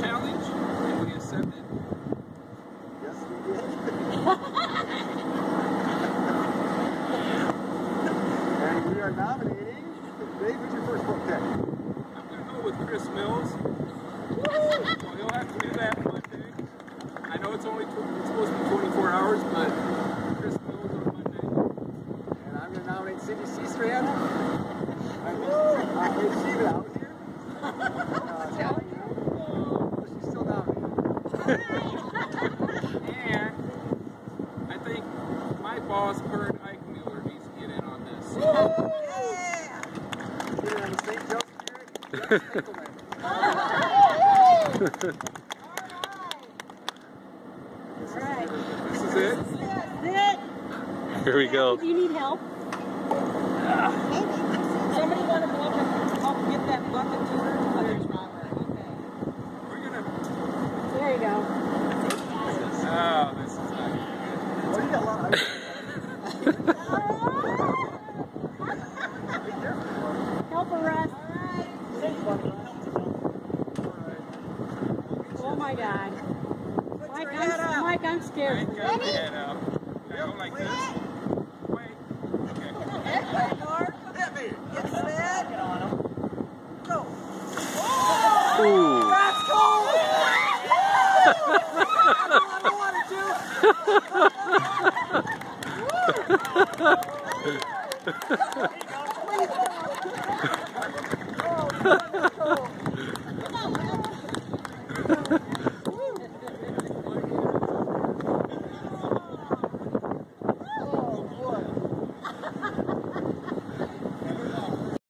challenge, and we accepted. Yes, we did. And we are nominating. Dave, what's your first book pick? I'm going to go with Chris Mills. Well, he'll have to do that Monday. I know it's only it's supposed to be 24 hours, but Chris Mills on Monday. And I'm going to nominate Cindy Seastrand. Is she even out here? She's still nominated. And I think my boss, Kurt Ike Miller, needs to get in on this. Get in on the St. Joe spirit. This is it? Here we go. Do you need help? Somebody want to go up and help get that bucket to her? Oh, there's Robert. Okay. We're going to... There you go. Oh, this is not good. What do you got? Help her, Russ. Oh my God. Mike, I'm scared. Mike, got the head out. Go like this. Wait. Okay. Ooh. That's cold! I don't want to do.